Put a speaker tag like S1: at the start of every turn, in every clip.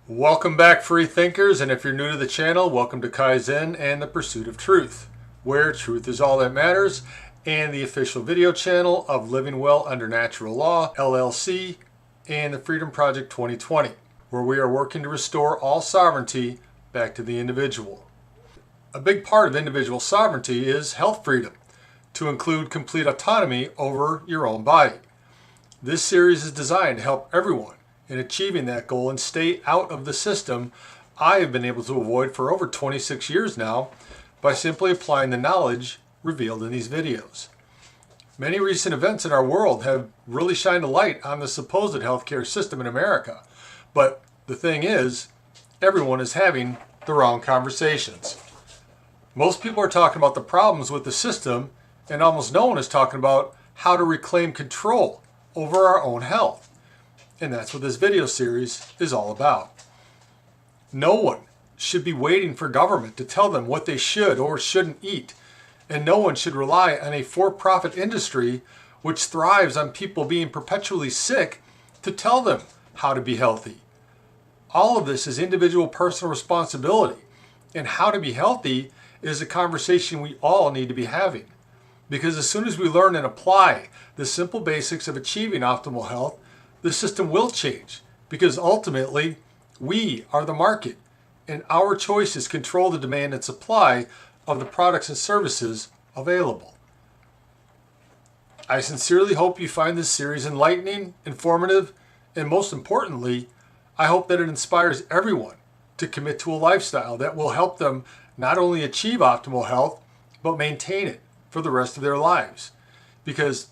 S1: Welcome back, free thinkers, and if you're new to the channel, welcome to Kaizen and the Pursuit of Truth, where truth is all that matters, and the official video channel of Living Well Under Natural Law, LLC, and the Freedom Project 2020, where we are working to restore all sovereignty back to the individual. A big part of individual sovereignty is health freedom, to include complete autonomy over your own body. This series is designed to help everyone in achieving that goal and stay out of the system I have been able to avoid for over 26 years now by simply applying the knowledge revealed in these videos. Many recent events in our world have really shined a light on the supposed healthcare system in America, but the thing is, everyone is having the wrong conversations. Most people are talking about the problems with the system, and almost no one is talking about how to reclaim control over our own health. And that's what this video series is all about. No one should be waiting for government to tell them what they should or shouldn't eat. And no one should rely on a for-profit industry which thrives on people being perpetually sick to tell them how to be healthy. All of this is individual personal responsibility. And how to be healthy is a conversation we all need to be having. Because as soon as we learn and apply the simple basics of achieving optimal health, the system will change, because ultimately we are the market and our choices control the demand and supply of the products and services available. I sincerely hope you find this series enlightening, informative, and most importantly, I hope that it inspires everyone to commit to a lifestyle that will help them not only achieve optimal health, but maintain it for the rest of their lives. Because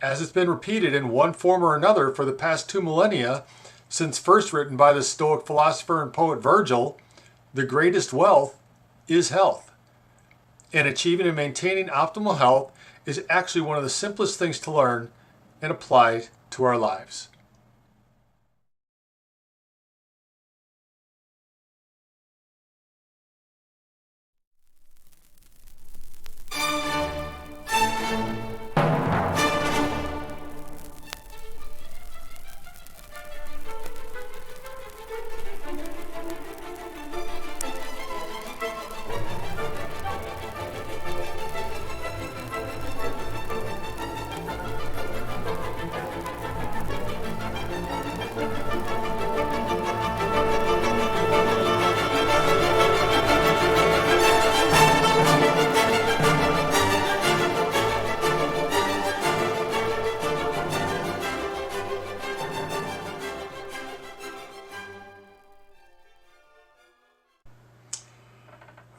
S1: as it's been repeated in one form or another for the past 2 millennia, since first written by the Stoic philosopher and poet Virgil, the greatest wealth is health. And achieving and maintaining optimal health is actually one of the simplest things to learn and apply to our lives.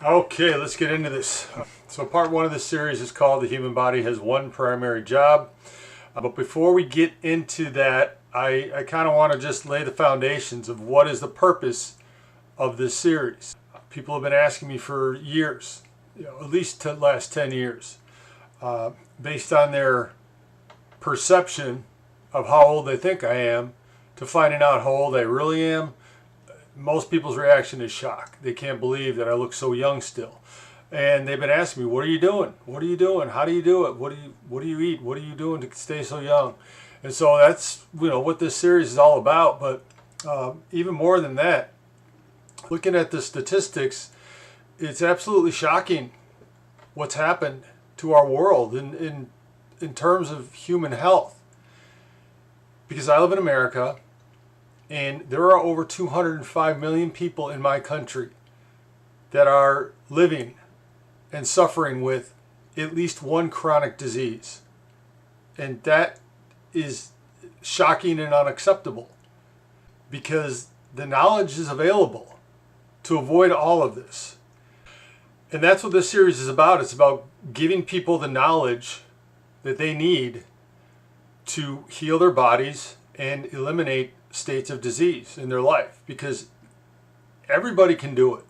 S1: Okay, let's get into this. So part one of this series is called The Human Body Has One Primary Job. But before we get into that, I kind of want to just lay the foundations of what is the purpose of this series. People have been asking me for years, at least the last 10 years, based on their perception of how old they think I am, to finding out how old I really am. Most people's reaction is shock. They can't believe that I look so young still. And they've been asking me, what are you doing? What are you doing? How do you do it? What do you eat? What are you doing to stay so young? And so that's what this series is all about. But even more than that, looking at the statistics, it's absolutely shocking what's happened to our world in terms of human health. Because I live in America, and there are over 205 million people in my country that are living and suffering with at least one chronic disease. And that is shocking and unacceptable, because the knowledge is available to avoid all of this. And that's what this series is about. It's about giving people the knowledge that they need to heal their bodies and eliminate states of disease in their life, because everybody can do it.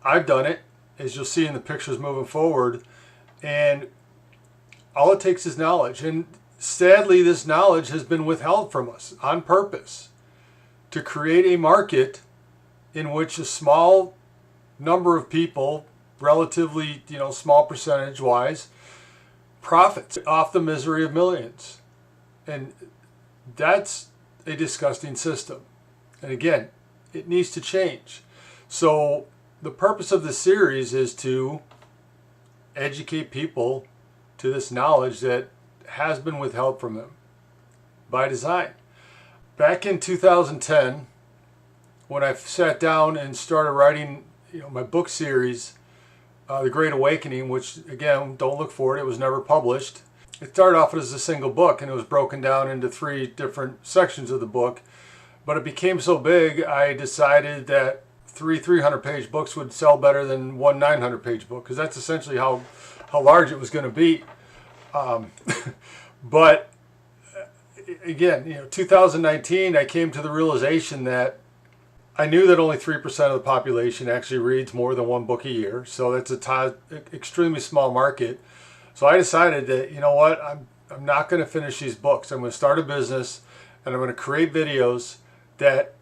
S1: I've done it, as you'll see in the pictures moving forward, and all it takes is knowledge. And sadly, this knowledge has been withheld from us on purpose to create a market in which a small number of people, relatively small percentage wise, profits off the misery of millions. And that's a disgusting system. And again, it needs to change. So the purpose of this series is to educate people to this knowledge that has been withheld from them by design. Back in 2010, when I sat down and started writing my book series, The Great Awakening, which again, don't look for it, it was never published. It started off as a single book and it was broken down into 3 different sections of the book. But it became so big, I decided that 3 300-page books would sell better than one 900-page book, because that's essentially how large it was going to be. But again, 2019, I came to the realization that I knew that only 3% of the population actually reads more than one book a year. So that's an extremely small market. So I decided that, you know what, I'm not going to finish these books. I'm going to start a business and I'm going to create videos that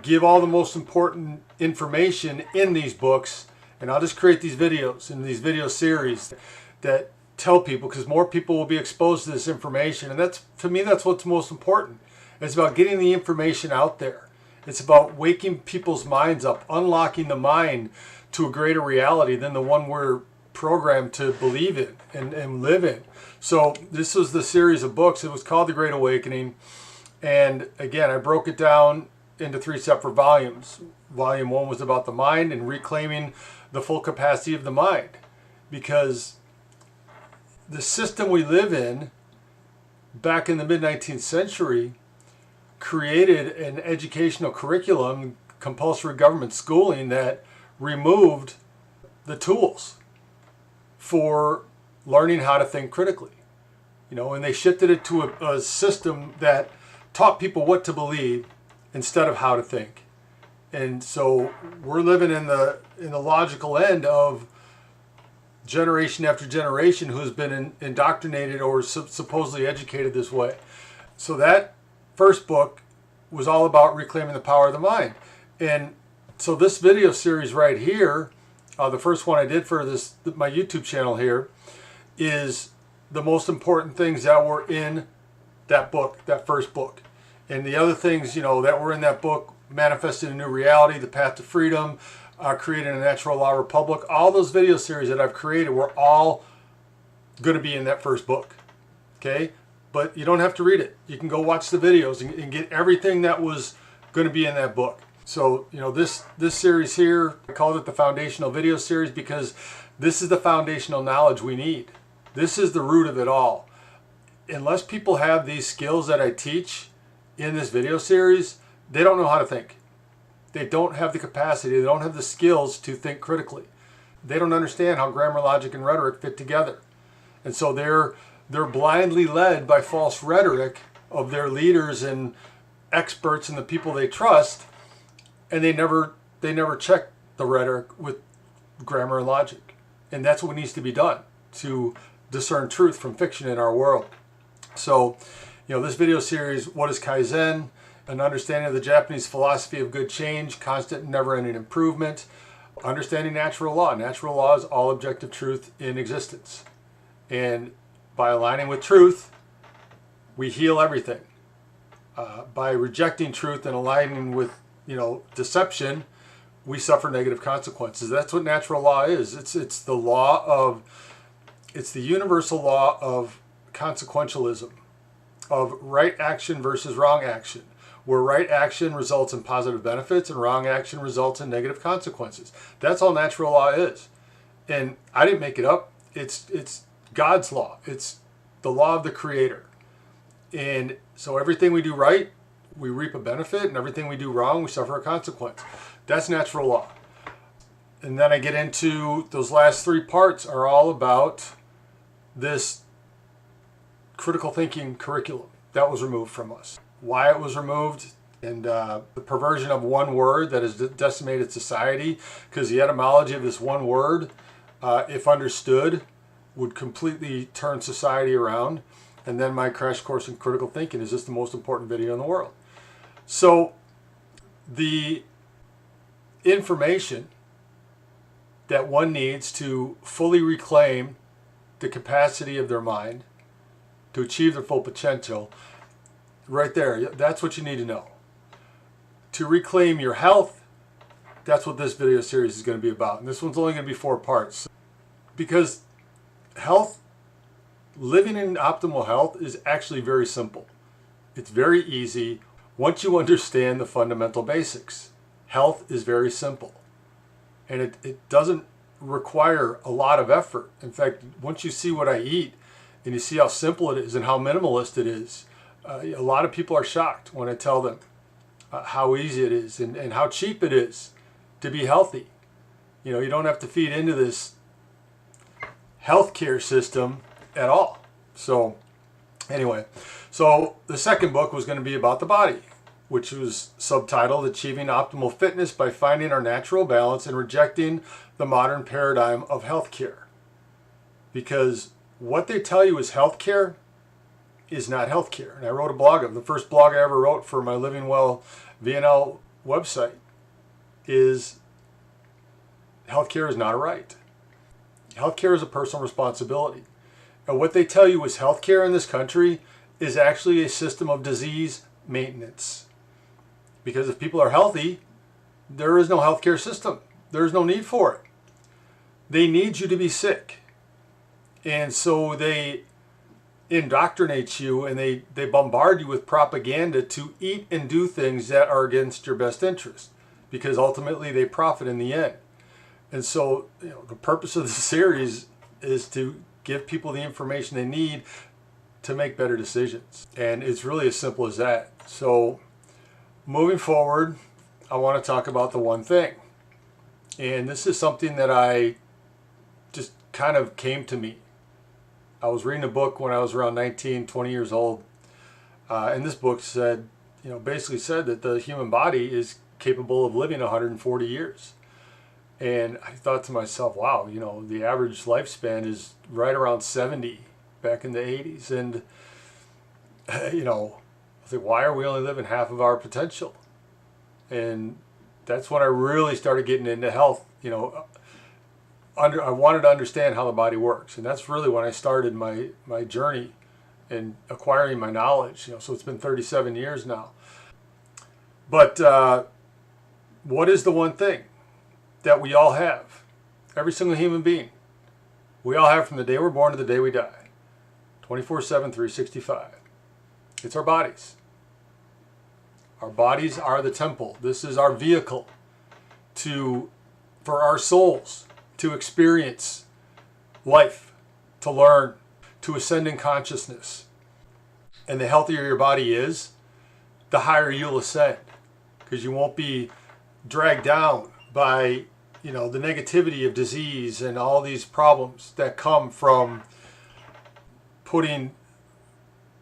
S1: give all the most important information in these books. And I'll just create these videos in these video series that tell people, because more people will be exposed to this information. And that's, to me, that's what's most important. It's about getting the information out there. It's about waking people's minds up, unlocking the mind to a greater reality than the one we're programmed to believe in and live in. So this was the series of books. It was called The Great Awakening. And again, I broke it down into 3 separate volumes. Volume 1 was about the mind and reclaiming the full capacity of the mind. Because the system we live in back in the mid-19th century created an educational curriculum, compulsory government schooling, that removed the tools for learning how to think critically. And they shifted it to a system that taught people what to believe instead of how to think. And so we're living in the logical end of generation after generation who's been indoctrinated or supposedly educated this way. So that first book was all about reclaiming the power of the mind. And so this video series right here, the first one I did for my YouTube channel here, is the most important things that were in that book, that first book. And the other things, that were in that book: Manifesting a New Reality, The Path to Freedom, Creating a Natural Law Republic. All those video series that I've created were all going to be in that first book. Okay? But you don't have to read it. You can go watch the videos and get everything that was going to be in that book. So, this series here, I called it the Foundational Video Series because this is the foundational knowledge we need. This is the root of it all. Unless people have these skills that I teach in this video series, they don't know how to think. They don't have the capacity, they don't have the skills to think critically. They don't understand how grammar, logic, and rhetoric fit together. And so they're blindly led by false rhetoric of their leaders and experts and the people they trust, and they never check the rhetoric with grammar and logic. And that's what needs to be done to discern truth from fiction in our world. So, this video series, What is Kaizen? An understanding of the Japanese philosophy of good change, constant and never-ending improvement. Understanding natural law. Natural law is all objective truth in existence. And by aligning with truth, we heal everything. By rejecting truth and aligning with, deception, we suffer negative consequences. That's what natural law is. It's the universal law of consequentialism, of right action versus wrong action, where right action results in positive benefits and wrong action results in negative consequences. That's all natural law is. And I didn't make it up. It's God's law. It's the law of the Creator. And so everything we do right, we reap a benefit, and everything we do wrong, we suffer a consequence. That's natural law. And then I get into those last 3 parts are all about this critical thinking curriculum that was removed from us. Why it was removed, and the perversion of one word that has decimated society, because the etymology of this one word, if understood, would completely turn society around. And then my crash course in critical thinking is just the most important video in the world. So the information that one needs to fully reclaim the capacity of their mind to achieve their full potential, right there, that's what you need to know. to reclaim your health, that's what this video series is going to be about. And this one's only going to be 4 parts. Because health, living in optimal health is actually very simple. It's very easy once you understand the fundamental basics. Health is very simple. And it doesn't require a lot of effort. In fact, once you see what I eat and you see how simple it is and how minimalist it is, a lot of people are shocked when I tell them how easy it is and how cheap it is to be healthy. You know, you don't have to feed into this healthcare system at all. So anyway, so the second book was going to be about the body, which was subtitled Achieving Optimal Fitness by Finding Our Natural Balance and Rejecting the Modern Paradigm of Healthcare. Because what they tell you is healthcare is not healthcare. And I wrote a blog of the first blog I ever wrote for my Living Well VNL website is healthcare is not a right. Healthcare is a personal responsibility. And what they tell you is healthcare in this country is actually a system of disease maintenance. Because if people are healthy, there is no healthcare system. There is no need for it. They need you to be sick. And so they indoctrinate you and they bombard you with propaganda to eat and do things that are against your best interest. Because ultimately they profit in the end. And so, you know, the purpose of the series is to give people the information they need to make better decisions. And it's really as simple as that. So moving forward, I want to talk about the one thing. And this is something that I just kind of came to me. I was reading a book when I was around 19, 20 years old. And this book said, you know, basically said that the human body is capable of living 140 years. And I thought to myself, wow, you know, the average lifespan is right around 70 back in the 80s. And, you know, I was like, why are we only living half of our potential? And that's when I really started getting into health. You know, I wanted to understand how the body works. And that's really when I started my journey in acquiring my knowledge. You know, so it's been 37 years now. But what is the one thing that we all have? Every single human being. We all have from the day we're born to the day we die. 24/7, 365. It's our bodies. Our bodies are the temple. This is our vehicle for our souls to experience life, to learn, to ascend in consciousness. And the healthier your body is, the higher you'll ascend. Because you won't be dragged down by, you know, the negativity of disease and all these problems that come from putting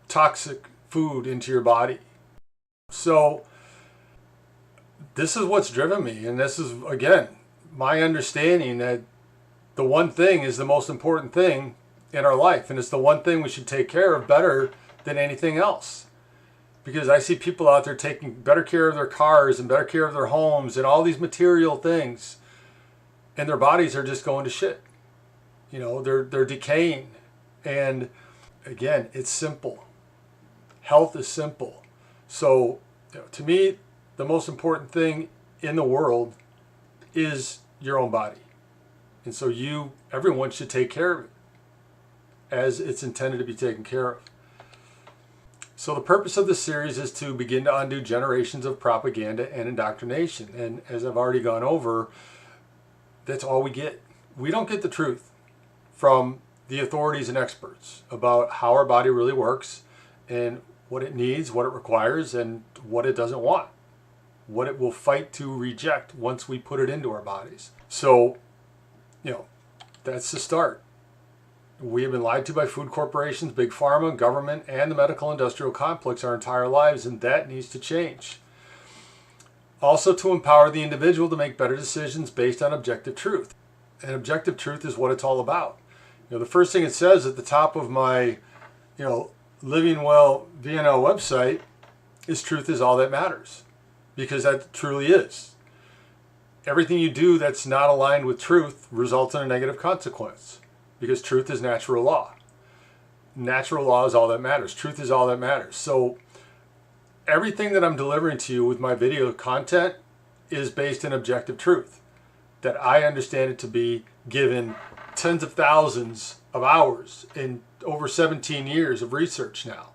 S1: toxic food into your body. So this is what's driven me, and this is, again, my understanding that the one thing is the most important thing in our life, and it's the one thing we should take care of better than anything else. Because I see people out there taking better care of their cars and better care of their homes and all these material things, and their bodies are just going to shit. You know, they're decaying. And again, it's simple. Health is simple. So, you know, to me, the most important thing in the world is your own body. And so everyone should take care of it as it's intended to be taken care of. So the purpose of this series is to begin to undo generations of propaganda and indoctrination. And as I've already gone over, that's all we get. We don't get the truth from the authorities and experts about how our body really works and what it needs, what it requires, and what it doesn't want, what it will fight to reject once we put it into our bodies. So, you know, that's the start. We have been lied to by food corporations, big pharma, government, and the medical industrial complex our entire lives, and that needs to change. Also, to empower the individual to make better decisions based on objective truth. And objective truth is what it's all about. You know, the first thing it says at the top of my, you know, Living Well VNL website is truth is all that matters. Because that truly is. Everything you do that's not aligned with truth results in a negative consequence. Because truth is natural law. Natural law is all that matters. Truth is all that matters. So everything that I'm delivering to you with my video content is based in objective truth, that I understand it to be, given tens of thousands of hours in over 17 years of research now.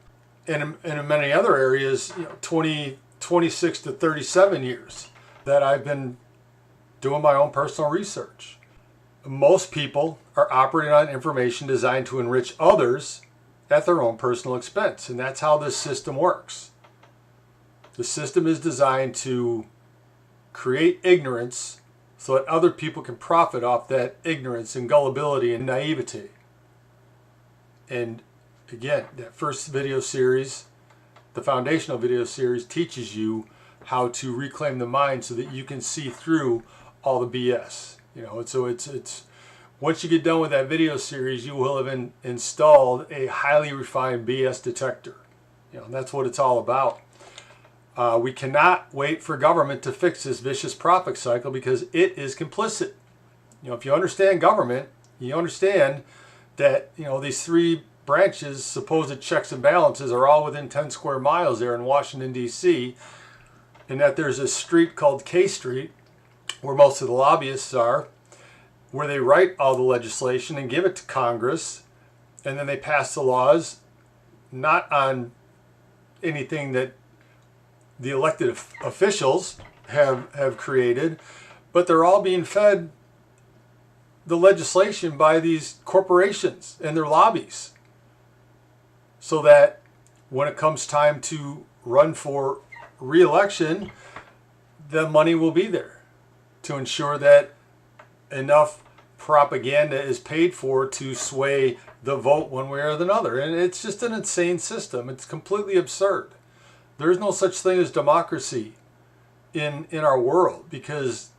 S1: And in many other areas, 26 to 37 years that I've been doing my own personal research. Most people are operating on information designed to enrich others at their own personal expense. And that's how this system works. The system is designed to create ignorance so that other people can profit off that ignorance and gullibility and naivety. And again, that first video series, the foundational video series, teaches you how to reclaim the mind so that you can see through all the BS. So it's once you get done with that video series, you will have installed a highly refined BS detector. And that's what it's all about. We cannot wait for government to fix this vicious profit cycle because it is complicit. If you understand government, you understand that these three branches, supposed checks and balances, are all within 10 square miles there in Washington, D.C., and that there's a street called K Street where most of the lobbyists are, where they write all the legislation and give it to Congress, and then they pass the laws not on anything that the elected officials have created, but they're all being fed the legislation by these corporations and their lobbies, so that when it comes time to run for re-election, the money will be there to ensure that enough propaganda is paid for to sway the vote one way or another. And it's just an insane system. It's completely absurd. There's no such thing as democracy in our world, because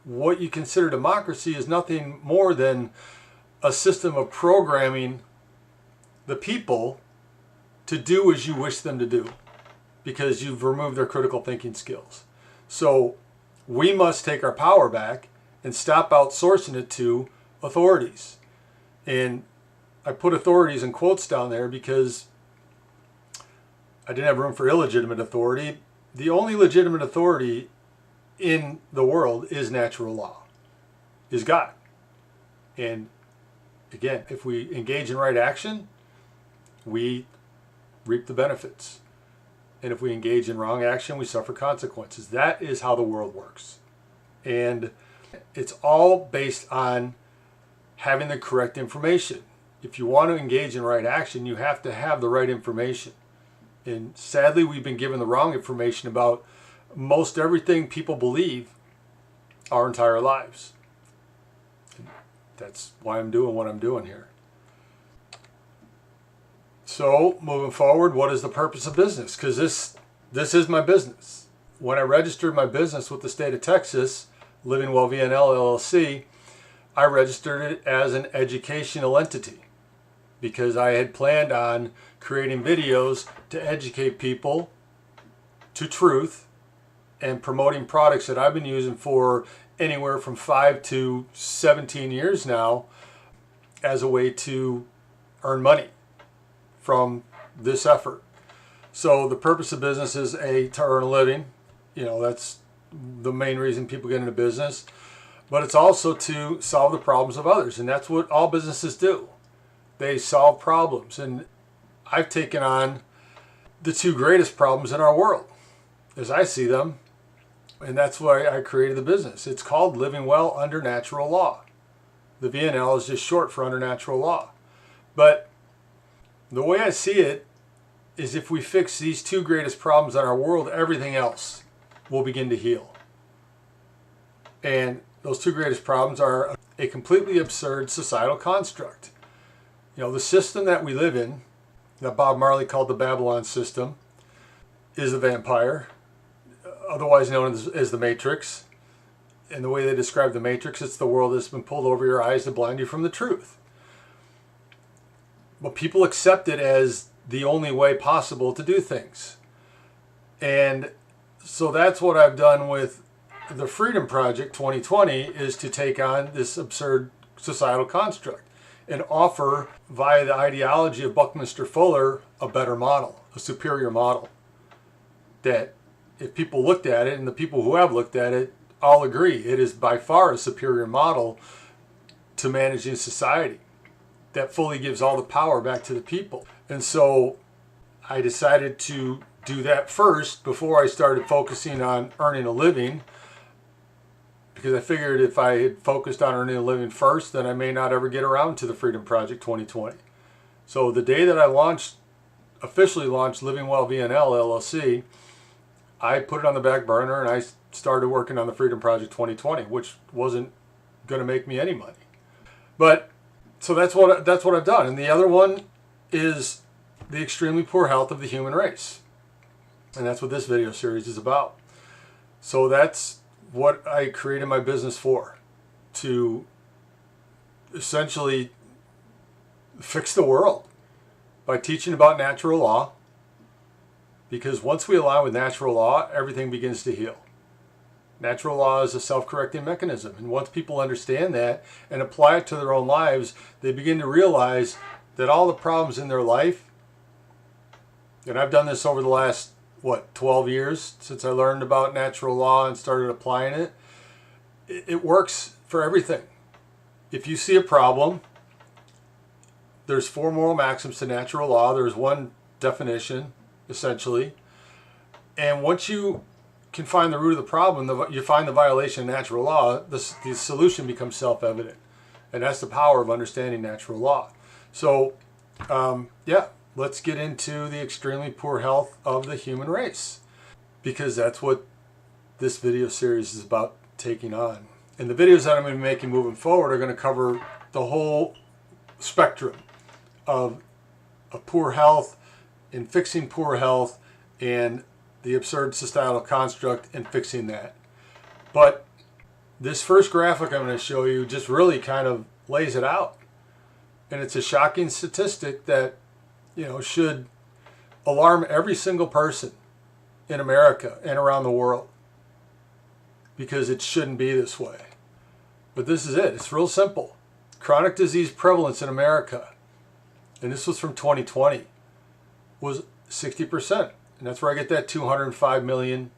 S1: what you consider democracy is nothing more than a system of programming the people to do as you wish them to do, because you've removed their critical thinking skills. So we must take our power back and stop outsourcing it to authorities. And I put authorities in quotes down there because I didn't have room for illegitimate authority. The only legitimate authority in the world is natural law, is God. And again, if we engage in right action, we reap the benefits. And if we engage in wrong action, we suffer consequences. That is how the world works. And it's all based on having the correct information. If you want to engage in right action, you have to have the right information. And sadly, we've been given the wrong information about most everything people believe our entire lives. And that's why I'm doing what I'm doing here. So, moving forward, what is the purpose of business? Because this is my business. When I registered my business with the state of Texas, Living Well VNL LLC, I registered it as an educational entity because I had planned on creating videos to educate people to truth and promoting products that I've been using for anywhere from 5 to 17 years now as a way to earn money from this effort. So the purpose of business is to earn a living. That's the main reason people get into business. But it's also to solve the problems of others. And that's what all businesses do. They solve problems. And I've taken on the two greatest problems in our world, as I see them. And that's why I created the business. It's called Living Well Under Natural Law. The VNL is just short for Under Natural Law. But the way I see it is, if we fix these two greatest problems in our world, everything else will begin to heal. And those two greatest problems are a completely absurd societal construct. The system that we live in, that Bob Marley called the Babylon system, is a vampire, otherwise known as the Matrix. And the way they describe the Matrix, it's the world that's been pulled over your eyes to blind you from the truth. But people accept it as the only way possible to do things. And so that's what I've done with the Freedom Project 2020, is to take on this absurd societal construct and offer, via the ideology of Buckminster Fuller, a better model, a superior model. that if people looked at it, and the people who have looked at it all agree, it is by far a superior model to managing society that fully gives all the power back to the people. And so I decided to do that first before I started focusing on earning a living, because I figured if I had focused on earning a living first, then I may not ever get around to the Freedom Project 2020. So the day that I officially launched Living Well VNL LLC, I put it on the back burner and I started working on the Freedom Project 2020, which wasn't going to make me any money. But so that's what I've done. And the other one is the extremely poor health of the human race. And that's what this video series is about. So that's what I created my business for, to essentially fix the world by teaching about natural law. Because once we align with natural law, everything begins to heal. Natural law is a self-correcting mechanism. And once people understand that and apply it to their own lives, they begin to realize that all the problems in their life, and I've done this over the last, 12 years since I learned about natural law and started applying it, it works for everything. If you see a problem, there's 4 moral maxims to natural law. There's one definition, essentially. And once you can find the root of the problem, you find the violation of natural law, the solution becomes self-evident. And that's the power of understanding natural law. So, yeah, let's get into the extremely poor health of the human race, because that's what this video series is about taking on. And the videos that I'm going to be making moving forward are going to cover the whole spectrum of poor health and fixing poor health and the absurd societal construct and fixing that. But this first graphic I'm going to show you just really kind of lays it out. And it's a shocking statistic that, should alarm every single person in America and around the world, because it shouldn't be this way. But this is it. It's real simple. Chronic disease prevalence in America, and this was from 2020, was 60%. And that's where I get that 205 million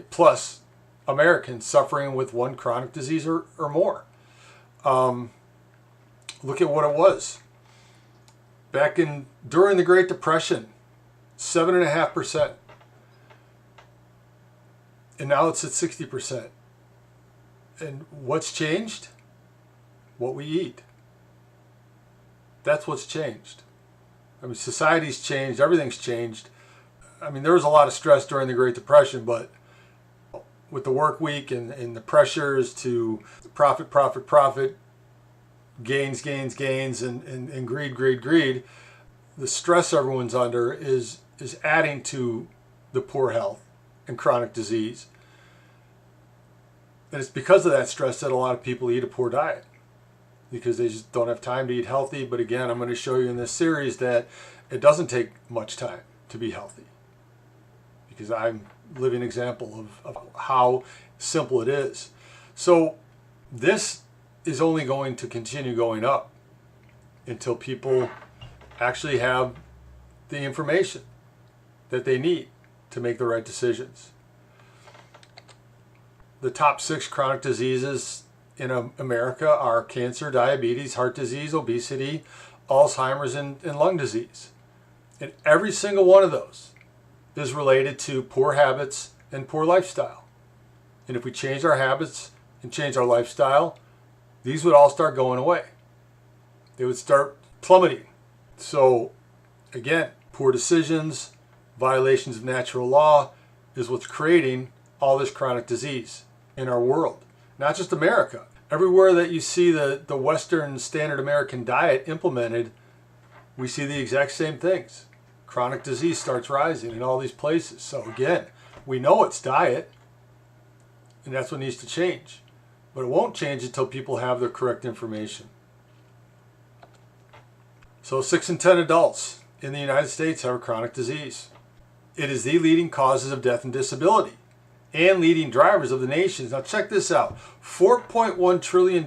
S1: plus Americans suffering with one chronic disease or more. Look at what it was. During the Great Depression, 7.5%. And now it's at 60%. And what's changed? What we eat. That's what's changed. I mean, society's changed, everything's changed. I mean, there was a lot of stress during the Great Depression, but with the work week and the pressures to profit, gains, and greed, the stress everyone's under is adding to the poor health and chronic disease. And it's because of that stress that a lot of people eat a poor diet, because they just don't have time to eat healthy. But again, I'm going to show you in this series that it doesn't take much time to be healthy, because I'm a living example of how simple it is. So this is only going to continue going up until people actually have the information that they need to make the right decisions. The top 6 chronic diseases in America are cancer, diabetes, heart disease, obesity, Alzheimer's, and lung disease. And every single one of those is related to poor habits and poor lifestyle. And if we change our habits and change our lifestyle, these would all start going away. They would start plummeting. So again, poor decisions, violations of natural law is what's creating all this chronic disease in our world. Not just America. Everywhere that you see the Western standard American diet implemented, we see the exact same things. Chronic disease starts rising in all these places. So again, we know it's diet, and that's what needs to change. But it won't change until people have the correct information. So 6 in 10 adults in the United States have a chronic disease. It is the leading causes of death and disability, and leading drivers of the nations. Now check this out. $4.1 trillion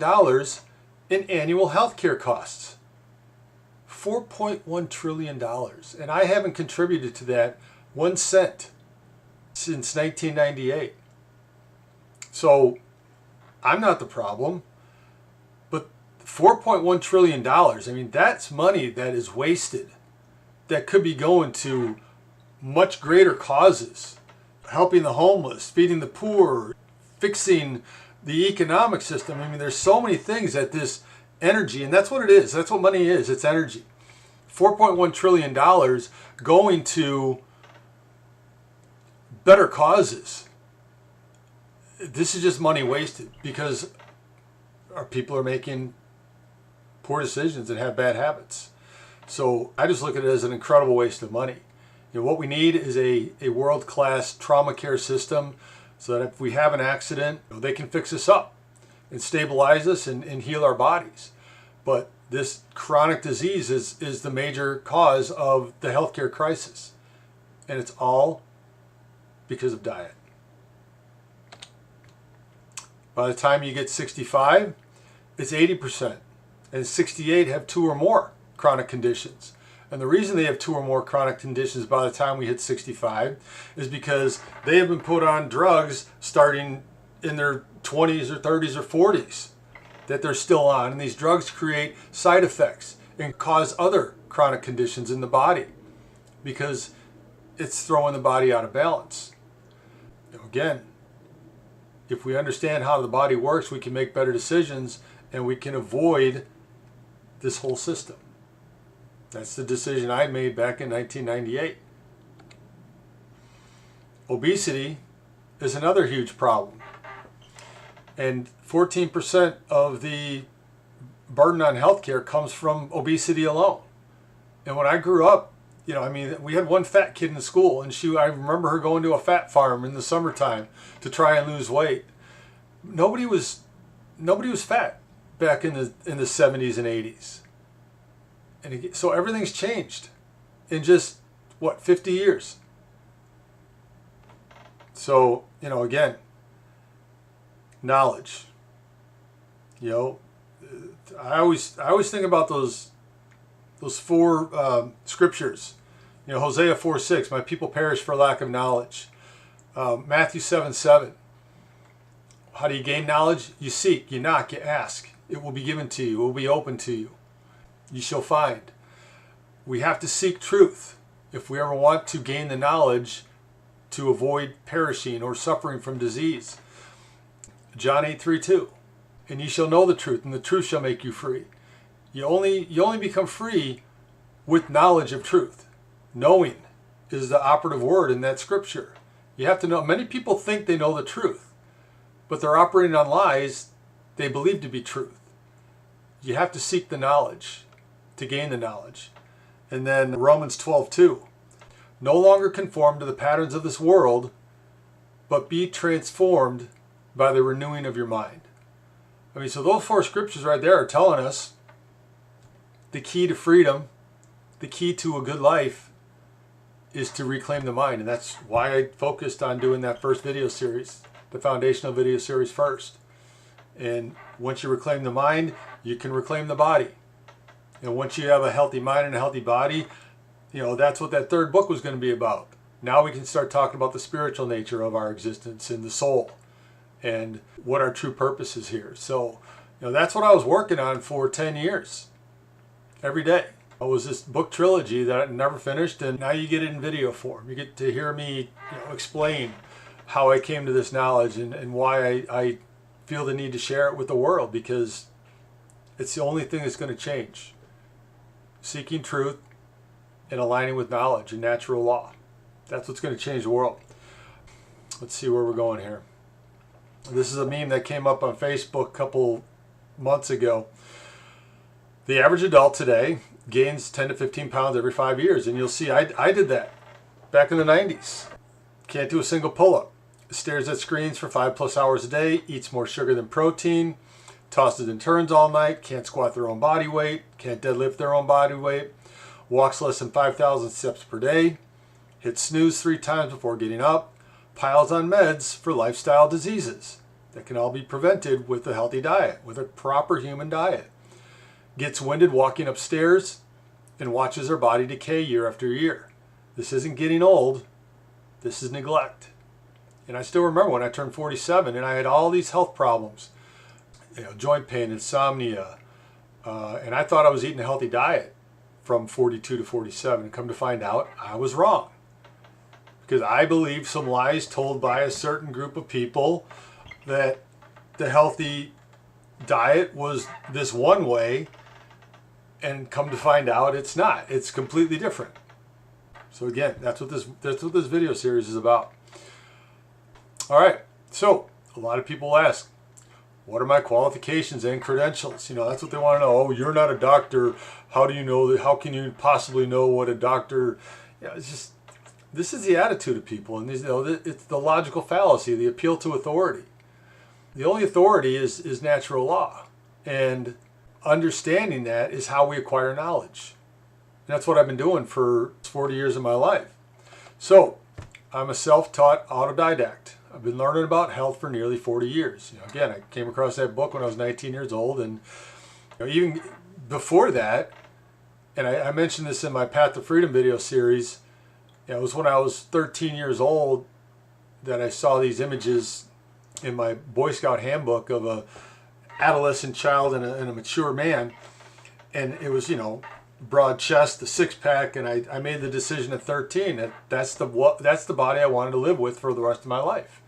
S1: in annual healthcare costs. $4.1 trillion. And I haven't contributed to that 1 cent. since 1998. So I'm not the problem, but $4.1 trillion, I mean, that's money that is wasted that could be going to much greater causes, helping the homeless, feeding the poor, fixing the economic system. I mean, there's so many things that this energy, and that's what it is. That's what money is. It's energy. $4.1 trillion going to better causes. This is just money wasted because our people are making poor decisions and have bad habits. So I just look at it as an incredible waste of money. You know, what we need is a world-class trauma care system so that if we have an accident, they can fix us up and stabilize us and heal our bodies. But this chronic disease is the major cause of the healthcare crisis. And it's all because of diet. By the time you get 65, it's 80%. And 68 have 2 or more chronic conditions. And the reason they have 2 or more chronic conditions by the time we hit 65 is because they have been put on drugs starting in their 20s or 30s or 40s that they're still on. And these drugs create side effects and cause other chronic conditions in the body because it's throwing the body out of balance. Again, if we understand how the body works, we can make better decisions and we can avoid this whole system. That's the decision I made back in 1998. Obesity is another huge problem. And 14% of the burden on healthcare comes from obesity alone. And when I grew up, you know, I mean, we had one fat kid in the school, and I remember her going to a fat farm in the summertime to try and lose weight. Nobody was fat back in the 70s and 80s. And so everything's changed in just, 50 years. So, you know, again, knowledge. You know, I always think about those 4 scriptures. You know, Hosea 4:6, my people perish for lack of knowledge. Matthew 7:7, how do you gain knowledge? You seek, you knock, you ask. It will be given to you, it will be open to you. You shall find. We have to seek truth if we ever want to gain the knowledge to avoid perishing or suffering from disease. John 8:3-2, and ye shall know the truth, and the truth shall make you free. You only become free with knowledge of truth. Knowing is the operative word in that scripture. You have to know. Many people think they know the truth, but they're operating on lies they believe to be truth. You have to seek the knowledge to gain the knowledge. And then Romans 12:2, no longer conform to the patterns of this world, but be transformed by the renewing of your mind. I mean, so those 4 scriptures right there are telling us the key to freedom, the key to a good life is to reclaim the mind. And that's why I focused on doing that first video series, the foundational video series first. And once you reclaim the mind, you can reclaim the body. And once you have a healthy mind and a healthy body, you know, that's what that 3rd book was going to be about. Now we can start talking about the spiritual nature of our existence and the soul and what our true purpose is here. So, you know, that's what I was working on for 10 years. Every day. It was this book trilogy that I never finished, and now you get it in video form. You get to hear me, you know, explain how I came to this knowledge and why I feel the need to share it with the world, because it's the only thing that's going to change. Seeking truth and aligning with knowledge and natural law. That's what's going to change the world. Let's see where we're going here. This is a meme that came up on Facebook a couple months ago. The average adult today gains 10 to 15 pounds every 5 years. And you'll see I did that back in the 90s. Can't do a single pull-up. Stares at screens for 5+ hours a day. Eats more sugar than protein. Tosses and turns all night. Can't squat their own body weight. Can't deadlift their own body weight. Walks less than 5,000 steps per day. Hits snooze 3 times before getting up. Piles on meds for lifestyle diseases that can all be prevented with a healthy diet, with a proper human diet. Gets winded walking upstairs and watches her body decay year after year. This isn't getting old. This is neglect. And I still remember when I turned 47 and I had all these health problems, joint pain, insomnia, and I thought I was eating a healthy diet from 42 to 47. And come to find out, I was wrong. Because I believed some lies told by a certain group of people that the healthy diet was this one way, and come to find out it's not. It's completely different. So again, that's what this video series is about. All right, so a lot of people ask, what are my qualifications and credentials? That's what they want to know. Oh, you're not a doctor. How do you know that? How can you possibly know what a doctor? It's just, this is the attitude of people, and it's the logical fallacy, the appeal to authority. The only authority is natural law, and understanding that is how we acquire knowledge. And that's what I've been doing for 40 years of my life. So I'm a self-taught autodidact. I've been learning about health for nearly 40 years. Again, I came across that book when I was 19 years old, and even before that, and I mentioned this in my Path to Freedom video series, it was when I was 13 years old that I saw these images in my Boy Scout handbook of a adolescent child and a mature man, and it was broad chest, the six-pack, and I made the decision at 13 that's the body I wanted to live with for the rest of my life.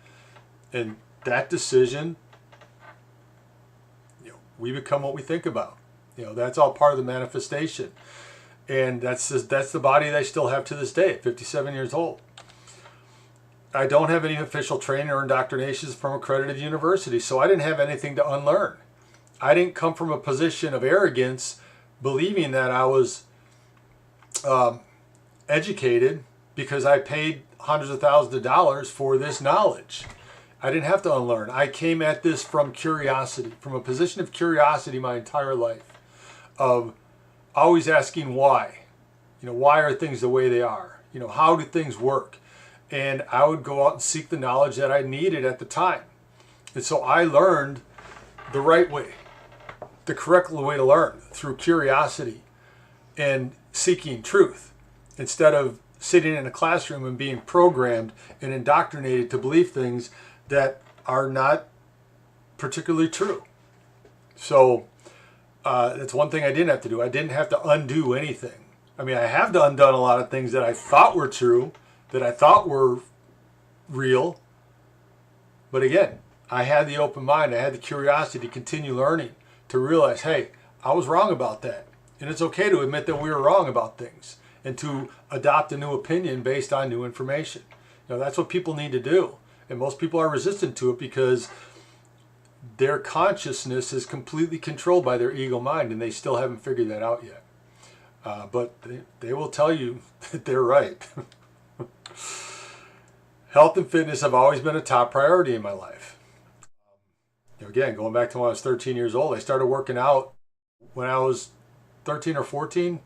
S1: And that decision, we become what we think about. That's all part of the manifestation, and that's the body that I still have to this day at 57 years old. I don't have any official training or indoctrinations from accredited universities, so I didn't have anything to unlearn. I didn't come from a position of arrogance, believing that I was educated because I paid hundreds of thousands of dollars for this knowledge. I didn't have to unlearn. I came at this from curiosity, from a position of curiosity my entire life, of always asking why. Why are things the way they are? How do things work? And I would go out and seek the knowledge that I needed at the time. And so I learned the right way, the correct way to learn, through curiosity and seeking truth, instead of sitting in a classroom and being programmed and indoctrinated to believe things that are not particularly true. So that's one thing I didn't have to do. I didn't have to undo anything. I mean, I have undone a lot of things that I thought were true, that I thought were real. But again, I had the open mind. I had the curiosity to continue learning, to realize, hey, I was wrong about that. And it's okay to admit that we were wrong about things and to adopt a new opinion based on new information. That's what people need to do. And most people are resistant to it because their consciousness is completely controlled by their ego mind, and they still haven't figured that out yet. But they will tell you that they're right. Health and fitness have always been a top priority in my life. Again, going back to when I was 13 years old, I started working out when I was 13 or 14,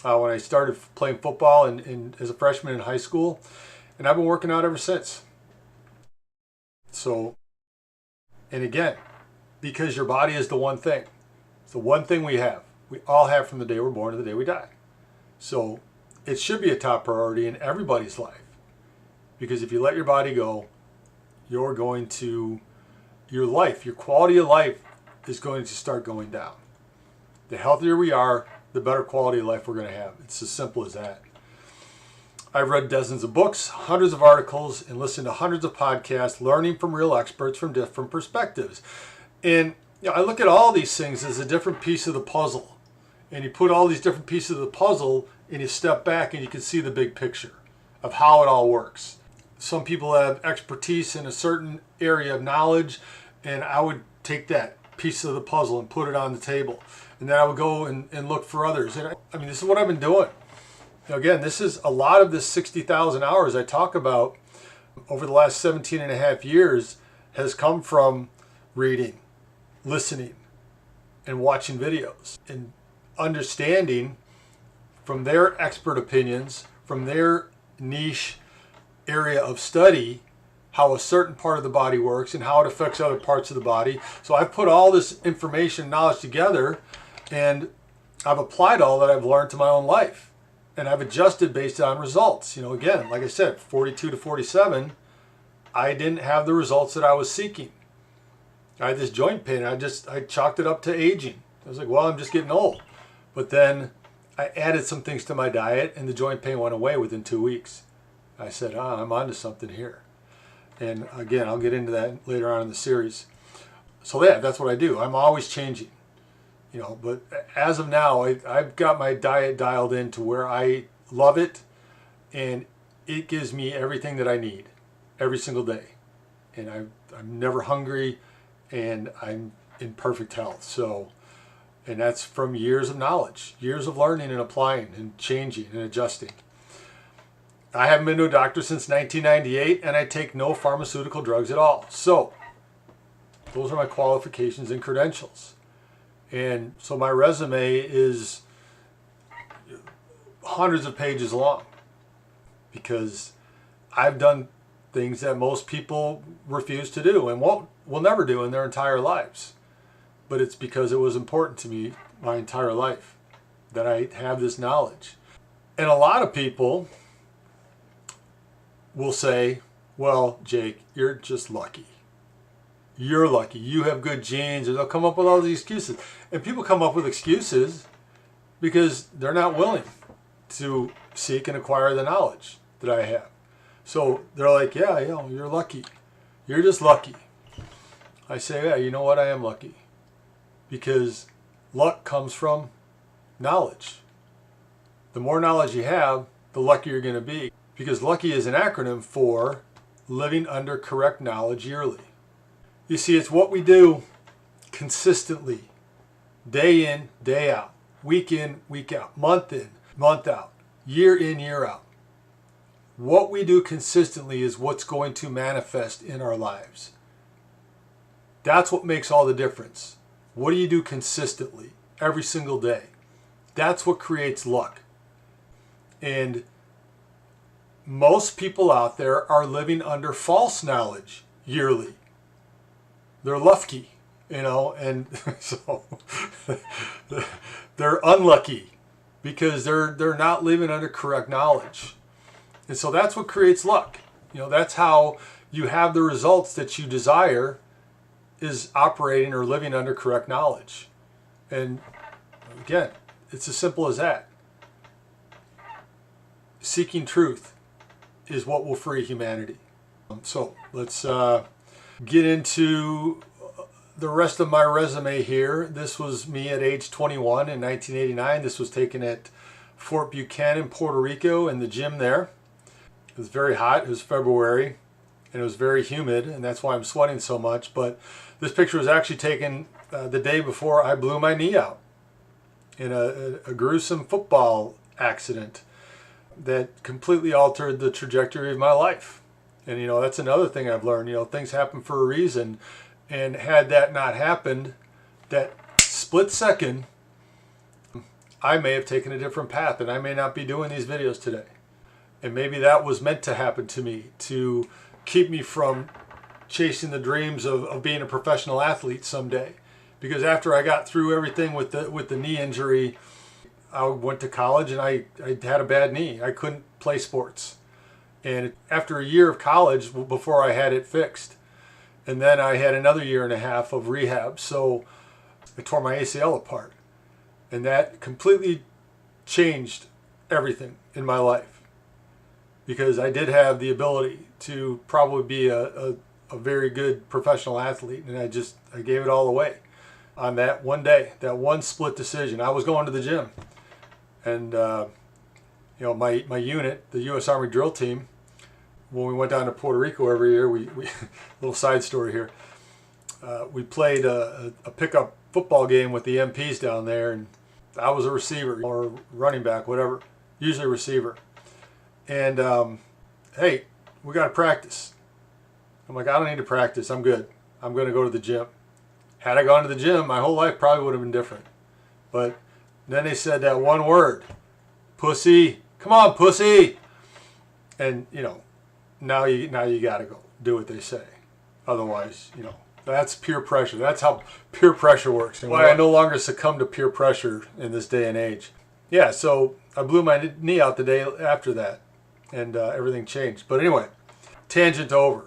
S1: when I started playing football and as a freshman in high school, and I've been working out ever since. So, and again, because your body is the one thing. It's the one thing we have. We all have from the day we're born to the day we die. So it should be a top priority in everybody's life. Because if you let your body go, your quality of life is going to start going down. The healthier we are, the better quality of life we're going to have. It's as simple as that. I've read dozens of books, hundreds of articles, and listened to hundreds of podcasts, learning from real experts from different perspectives. And I look at all these things as a different piece of the puzzle. And you put all these different pieces of the puzzle and you step back and you can see the big picture of how it all works. Some people have expertise in a certain area of knowledge, and I would take that piece of the puzzle and put it on the table. And then I would go and look for others. And I mean, this is what I've been doing. Again, this is a lot of this 60,000 hours I talk about over the last 17 and a half years has come from reading, listening, and watching videos, and understanding from their expert opinions, from their niche area of study, how a certain part of the body works and how it affects other parts of the body. So I've put all this information, knowledge together, and I've applied all that I've learned to my own life. And I've adjusted based on results. Again, like I said, 42 to 47, I didn't have the results that I was seeking. I had this joint pain. I chalked it up to aging. I was like, well, I'm just getting old. But then I added some things to my diet and the joint pain went away within 2 weeks. I said, I'm onto something here. And again, I'll get into that later on in the series. So yeah, that's what I do. I'm always changing, but as of now, I've got my diet dialed in to where I love it and it gives me everything that I need every single day. And I'm never hungry and I'm in perfect health. And that's from years of knowledge, years of learning and applying and changing and adjusting. I haven't been to a doctor since 1998 and I take no pharmaceutical drugs at all. So those are my qualifications and credentials. And so my resume is hundreds of pages long because I've done things that most people refuse to do and will never do in their entire lives. But it's because it was important to me my entire life that I have this knowledge. And a lot of people will say, well, Jake, you're just lucky. You're lucky. You have good genes. And they'll come up with all these excuses. And people come up with excuses because they're not willing to seek and acquire the knowledge that I have. So they're like, yeah, you're lucky. You're just lucky. I say, yeah, you know what? I am lucky. Because luck comes from knowledge. The more knowledge you have, the luckier you're going to be. Because lucky is an acronym for living under correct knowledge yearly. You see, it's what we do consistently, day in, day out, week in, week out, month in, month out, year in, year out. What we do consistently is what's going to manifest in our lives. That's what makes all the difference. What do you do consistently, every single day? That's what creates luck. And most people out there are living under false knowledge yearly. They're lucky, and so they're unlucky because they're not living under correct knowledge. And so that's what creates luck. That's how you have the results that you desire, is operating or living under correct knowledge. And again, it's as simple as that. Seeking truth is what will free humanity. So let's get into the rest of my resume here. This was me at age 21 in 1989. This was taken at Fort Buchanan, Puerto Rico, in the gym there. It was very hot. It was February, and it was very humid, and that's why I'm sweating so much. But this picture was actually taken the day before I blew my knee out in a gruesome football accident that completely altered the trajectory of my life. And that's another thing I've learned. Things happen for a reason, and had that not happened, that split second, I may have taken a different path, and I may not be doing these videos today. And maybe that was meant to happen to me, to keep me from chasing the dreams of being a professional athlete someday. Because after I got through everything with the knee injury, I went to college and I had a bad knee. I couldn't play sports. And after a year of college, before I had it fixed, and then I had another year and a half of rehab, so I tore my ACL apart. And that completely changed everything in my life. Because I did have the ability to probably be a very good professional athlete, and I gave it all away on that one day, that one split decision. I was going to the gym, and my unit, the U.S. Army drill team, when we went down to Puerto Rico every year, we little side story here, we played a pickup football game with the MPs down there, and I was a receiver or running back, whatever, usually a receiver. And hey, we got to practice. I'm like, I don't need to practice. I'm good. I'm going to go to the gym. Had I gone to the gym, my whole life probably would have been different. But then they said that one word, pussy. Come on, pussy. And now you got to go do what they say. Otherwise, that's peer pressure. That's how peer pressure works. And why I no longer succumb to peer pressure in this day and age. Yeah, so I blew my knee out the day after that, and everything changed. But anyway, tangent over.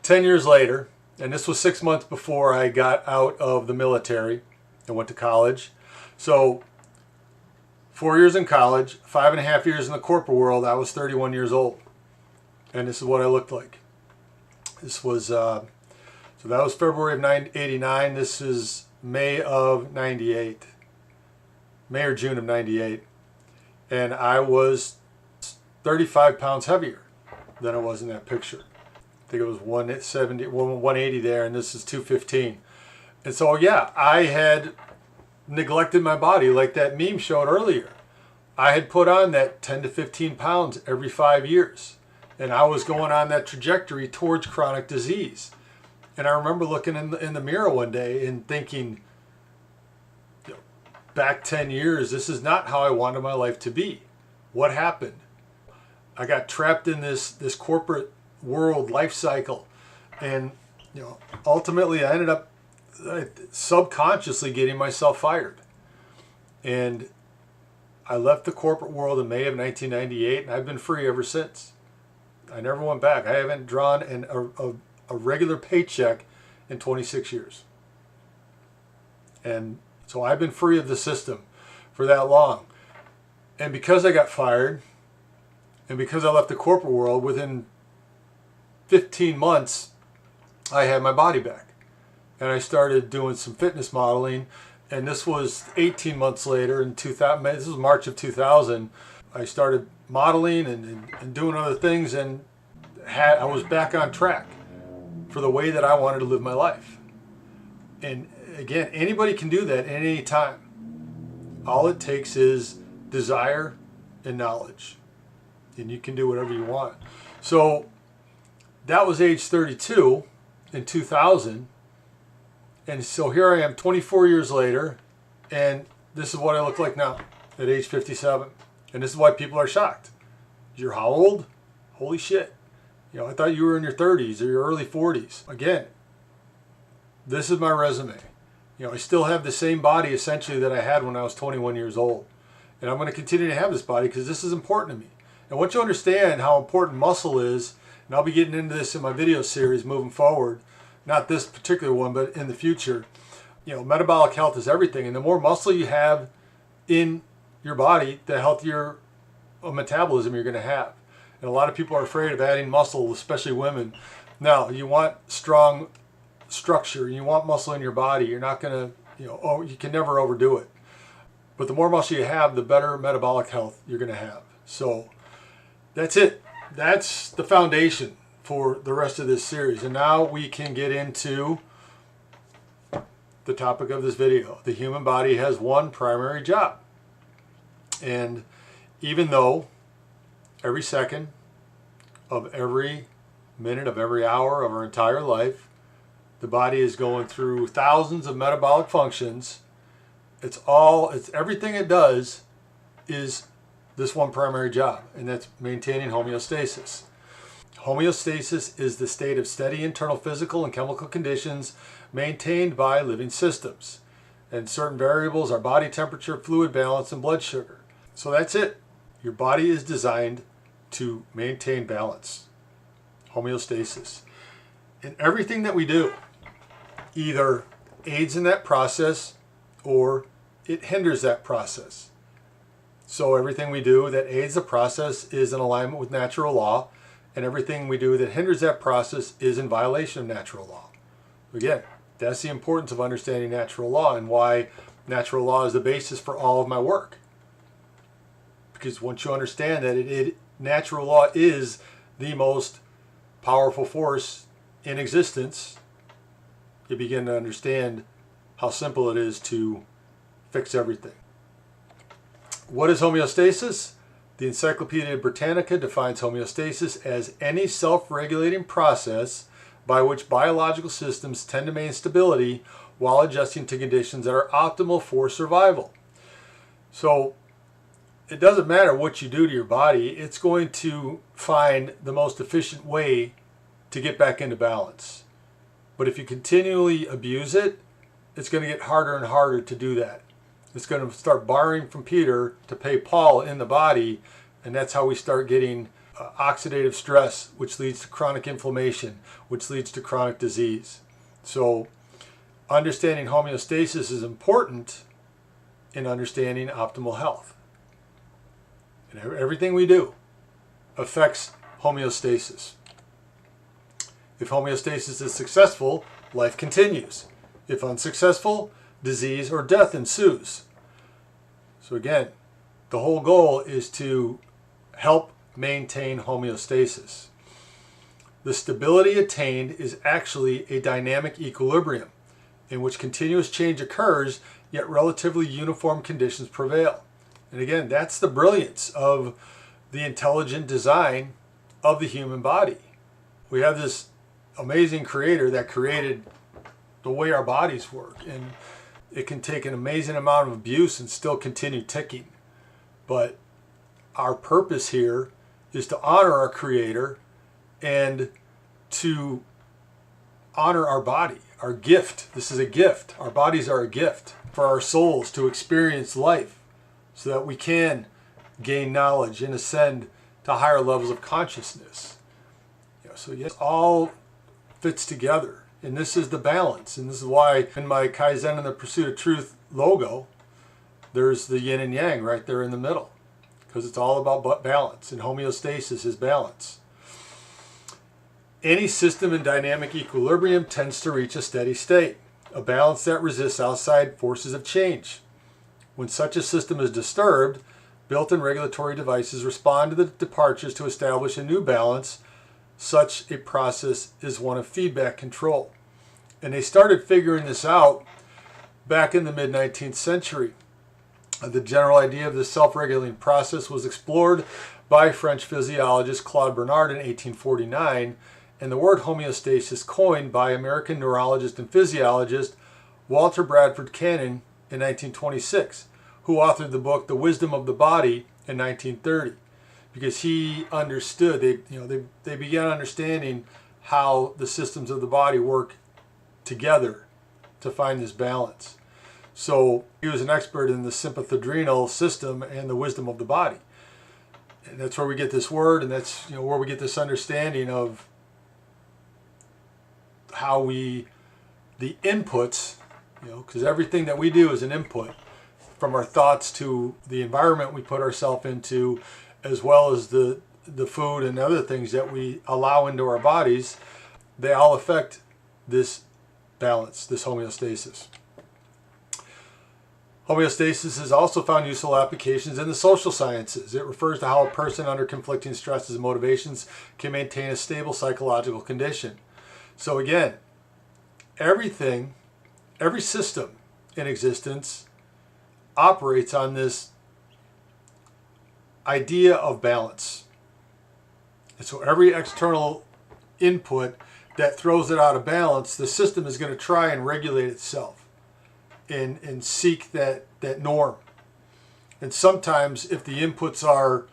S1: 10 years later, and this was 6 months before I got out of the military and went to college. So 4 years in college, 5.5 years in the corporate world, I was 31 years old. And this is what I looked like. This was, so that was February of 1989. This is May of 98. May or June of 98. And I was 35 pounds heavier than I was in that picture. I think it was 170, 180 there, and this is 215. And so, yeah, I had neglected my body like that meme showed earlier. I had put on that 10 to 15 pounds every 5 years. And I was going on that trajectory towards chronic disease. And I remember looking in the mirror one day and thinking, back 10 years, this is not how I wanted my life to be. What happened? I got trapped in this corporate world life cycle. And ultimately I ended up subconsciously getting myself fired. And I left the corporate world in May of 1998, and I've been free ever since. I never went back. I haven't drawn a regular paycheck in 26 years. And so I've been free of the system for that long. And because I got fired, and because I left the corporate world, within 15 months, I had my body back. And I started doing some fitness modeling. And this was 18 months later, in 2000, this was March of 2000, I started modeling and doing other things, and I was back on track for the way that I wanted to live my life. And again, anybody can do that at any time. All it takes is desire and knowledge, and you can do whatever you want. So that was age 32 in 2000. And so here I am 24 years later, and this is what I look like now at age 57. And this is why people are shocked. You're how old? Holy shit. I thought you were in your 30s or your early 40s. Again, this is my resume. I still have the same body essentially that I had when I was 21 years old. And I'm going to continue to have this body because this is important to me. And once you understand how important muscle is, and I'll be getting into this in my video series moving forward, not this particular one, but in the future, metabolic health is everything. And the more muscle you have in your body, the healthier metabolism you're going to have. And a lot of people are afraid of adding muscle, especially women. Now, you want strong structure. You want muscle in your body. You're not going to, you can never overdo it. But the more muscle you have, the better metabolic health you're going to have. So that's it. That's the foundation for the rest of this series. And now we can get into the topic of this video. The human body has one primary job. And even though every second of every minute of every hour of our entire life, the body is going through thousands of metabolic functions, it's everything it does is this one primary job, and that's maintaining homeostasis. Homeostasis is the state of steady internal physical and chemical conditions maintained by living systems. And certain variables are body temperature, fluid balance, and blood sugar. So that's it. Your body is designed to maintain balance, homeostasis. And everything that we do either aids in that process or it hinders that process. So everything we do that aids the process is in alignment with natural law, and everything we do that hinders that process is in violation of natural law. Again, that's the importance of understanding natural law and why natural law is the basis for all of my work. Because once you understand that natural law is the most powerful force in existence, you begin to understand how simple it is to fix everything. What is homeostasis? The Encyclopedia Britannica defines homeostasis as any self-regulating process by which biological systems tend to maintain stability while adjusting to conditions that are optimal for survival. So it doesn't matter what you do to your body, it's going to find the most efficient way to get back into balance. But if you continually abuse it, it's going to get harder and harder to do that. It's going to start borrowing from Peter to pay Paul in the body, and that's how we start getting oxidative stress, which leads to chronic inflammation, which leads to chronic disease. So understanding homeostasis is important in understanding optimal health. And everything we do affects homeostasis. If homeostasis is successful, life continues. If unsuccessful, disease or death ensues. So again, the whole goal is to help maintain homeostasis. The stability attained is actually a dynamic equilibrium in which continuous change occurs, yet relatively uniform conditions prevail. And again, that's the brilliance of the intelligent design of the human body. We have this amazing creator that created the way our bodies work, and it can take an amazing amount of abuse and still continue ticking. But our purpose here is to honor our creator and to honor our body, our gift. This is a gift. Our bodies are a gift for our souls to experience life so that we can gain knowledge and ascend to higher levels of consciousness. So yes, all fits together, and this is the balance. And this is why in my Kaizen and the Pursuit of Truth logo, there's the yin and yang right there in the middle, because it's all about balance, and homeostasis is balance. Any system in dynamic equilibrium tends to reach a steady state, a balance that resists outside forces of change. When such a system is disturbed, built-in regulatory devices respond to the departures to establish a new balance. Such a process is one of feedback control. And they started figuring this out back in the mid-19th century. The general idea of this self-regulating process was explored by French physiologist Claude Bernard in 1849, and the word homeostasis coined by American neurologist and physiologist Walter Bradford Cannon in 1926, who authored the book The Wisdom of the Body in 1930, because he understood, they began understanding how the systems of the body work together to find this balance. So he was an expert in the sympathadrenal system and the wisdom of the body. And that's where we get this word, and that's where we get this understanding of how the inputs, because everything that we do is an input, from our thoughts to the environment we put ourselves into, as well as the food and other things that we allow into our bodies, they all affect this balance, this homeostasis. Homeostasis has also found useful applications in the social sciences. It refers to how a person under conflicting stresses and motivations can maintain a stable psychological condition. So again, every system in existence operates on this idea of balance. And so every external input that throws it out of balance, the system is going to try and regulate itself and seek that norm. And sometimes if the inputs are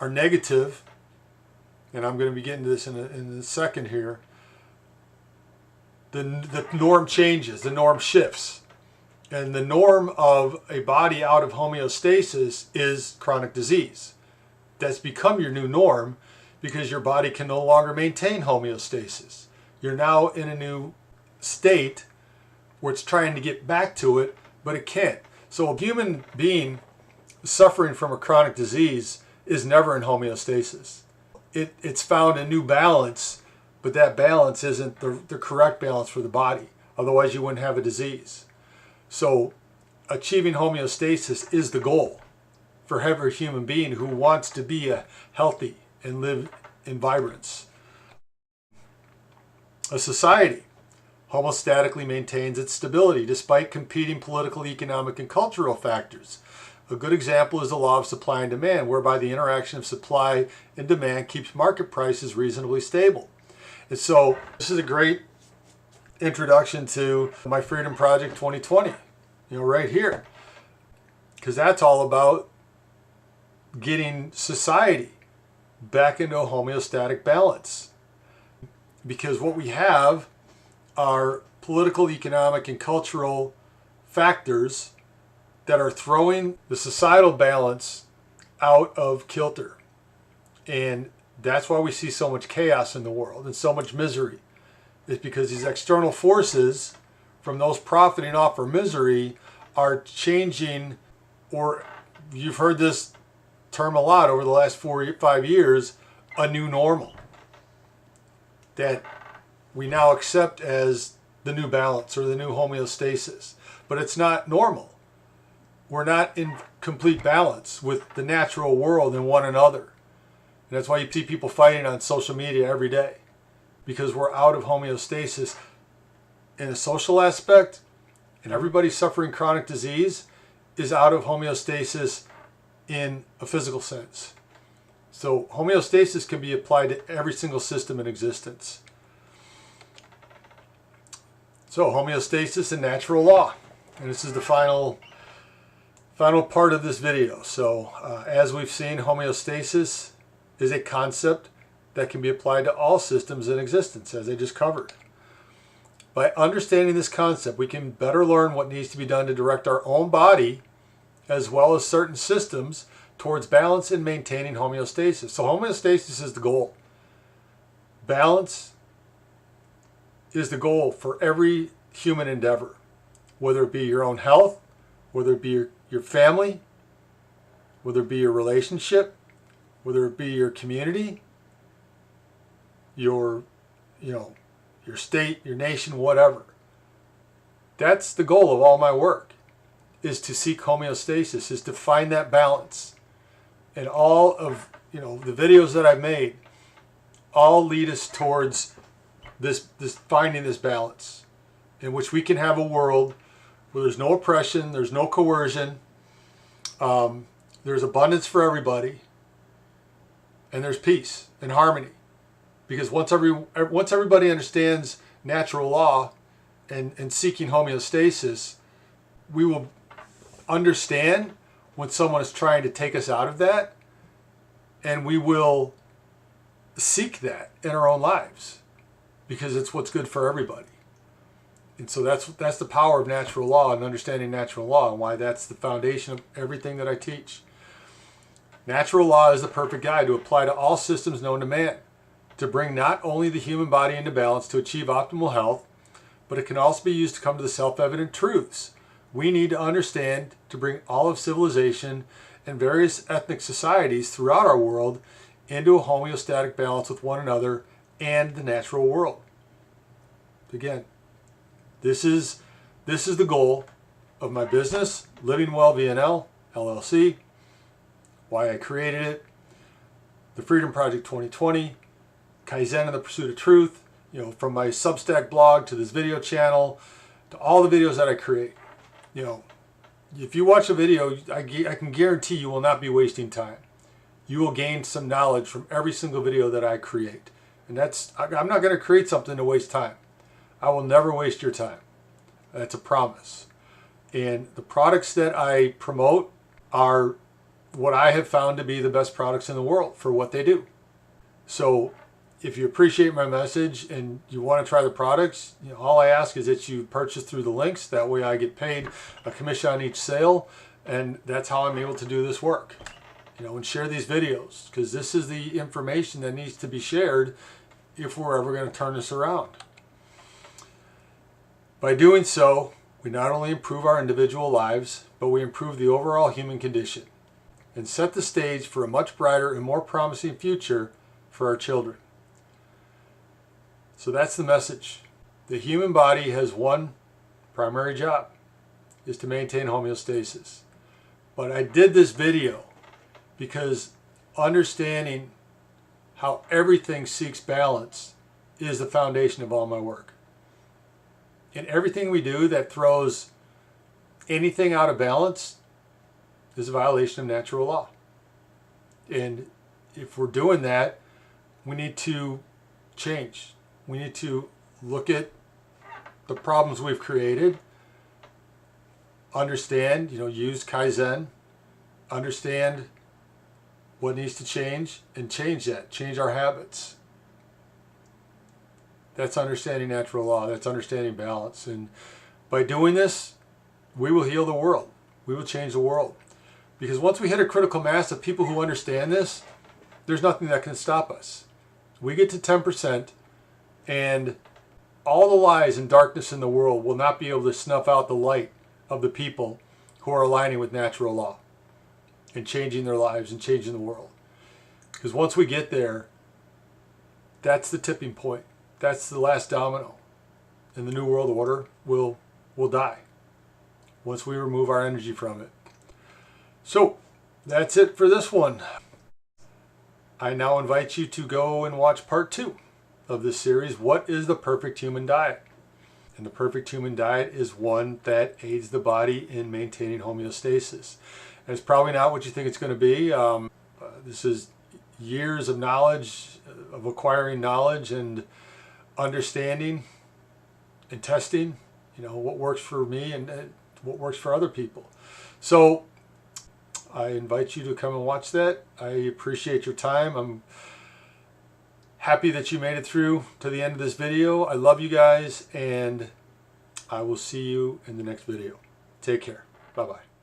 S1: negative, and I'm going to be getting to this in a second here, the norm changes, the norm shifts. And the norm of a body out of homeostasis is chronic disease. That's become your new norm because your body can no longer maintain homeostasis. You're now in a new state where it's trying to get back to it, but it can't. So a human being suffering from a chronic disease is never in homeostasis. It's found a new balance, but that balance isn't the correct balance for the body. Otherwise you wouldn't have a disease. So achieving homeostasis is the goal for every human being who wants to be healthy and live in vibrance. A society homeostatically maintains its stability despite competing political, economic, and cultural factors. A good example is the law of supply and demand, whereby the interaction of supply and demand keeps market prices reasonably stable. And so this is a great introduction to my Freedom Project 2020, right here, because that's all about getting society back into a homeostatic balance. Because what we have are political, economic, and cultural factors that are throwing the societal balance out of kilter. And That's why we see so much chaos in the world and so much misery. It's because these external forces from those profiting off our misery are changing, or you've heard this term a lot over the last 4 or 5 years, a new normal that we now accept as the new balance or the new homeostasis. But it's not normal. We're not in complete balance with the natural world and one another. And that's why you see people fighting on social media every day, because we're out of homeostasis in a social aspect, and everybody suffering chronic disease is out of homeostasis in a physical sense. So homeostasis can be applied to every single system in existence. So homeostasis and natural law. And this is the final part of this video. So as we've seen, homeostasis is a concept that can be applied to all systems in existence, as I just covered. By understanding this concept, we can better learn what needs to be done to direct our own body, as well as certain systems, towards balance and maintaining homeostasis. So homeostasis is the goal. Balance is the goal for every human endeavor, whether it be your own health, whether it be your family, whether it be your relationship, whether it be your community, your state, your nation, whatever. That's the goal of all my work, is to seek homeostasis, is to find that balance. And all of the videos that I've made all lead us towards this finding this balance, in which we can have a world where there's no oppression, there's no coercion, there's abundance for everybody, and there's peace and harmony. Because once everybody understands natural law and seeking homeostasis, we will understand when someone is trying to take us out of that, and we will seek that in our own lives, because it's what's good for everybody. And so that's the power of natural law and understanding natural law, and why that's the foundation of everything that I teach. Natural law is the perfect guide to apply to all systems known to man, to bring not only the human body into balance to achieve optimal health, but it can also be used to come to the self-evident truths we need to understand to bring all of civilization and various ethnic societies throughout our world into a homeostatic balance with one another and the natural world. Again, this is the goal of my business, Living Well VNL, LLC, why I created it, the Freedom Project 2020, Kaizen and the Pursuit of Truth, from my Substack blog to this video channel, to all the videos that I create. If you watch a video, I can guarantee you will not be wasting time. You will gain some knowledge from every single video that I create. And I'm not going to create something to waste time. I will never waste your time. That's a promise. And the products that I promote are what I have found to be the best products in the world for what they do. So if you appreciate my message and you want to try the products, all I ask is that you purchase through the links. That way I get paid a commission on each sale, and that's how I'm able to do this work. And share these videos, because this is the information that needs to be shared if we're ever going to turn this around. By doing so, we not only improve our individual lives, but we improve the overall human condition and set the stage for a much brighter and more promising future for our children. So that's the message. The human body has one primary job, is to maintain homeostasis. But I did this video because understanding how everything seeks balance is the foundation of all my work. And everything we do that throws anything out of balance is a violation of natural law. And if we're doing that, we need to change. We need to look at the problems we've created, understand, use Kaizen, understand what needs to change, and change that, change our habits. That's understanding natural law, that's understanding balance. And by doing this, we will heal the world. We will change the world. Because once we hit a critical mass of people who understand this, there's nothing that can stop us. We get to 10%, and all the lies and darkness in the world will not be able to snuff out the light of the people who are aligning with natural law and changing their lives and changing the world. Because once we get there, that's the tipping point. That's the last domino. And the New World Order will die once we remove our energy from it. So that's it for this one. I now invite you to go and watch part 2 of this series, What is the Perfect Human Diet? And the perfect human diet is one that aids the body in maintaining homeostasis. And it's probably not what you think it's going to be. This is years of knowledge, of acquiring knowledge and understanding and testing, what works for me and what works for other people. So I invite you to come and watch that. I appreciate your time. I'm happy that you made it through to the end of this video. I love you guys, and I will see you in the next video. Take care. Bye-bye.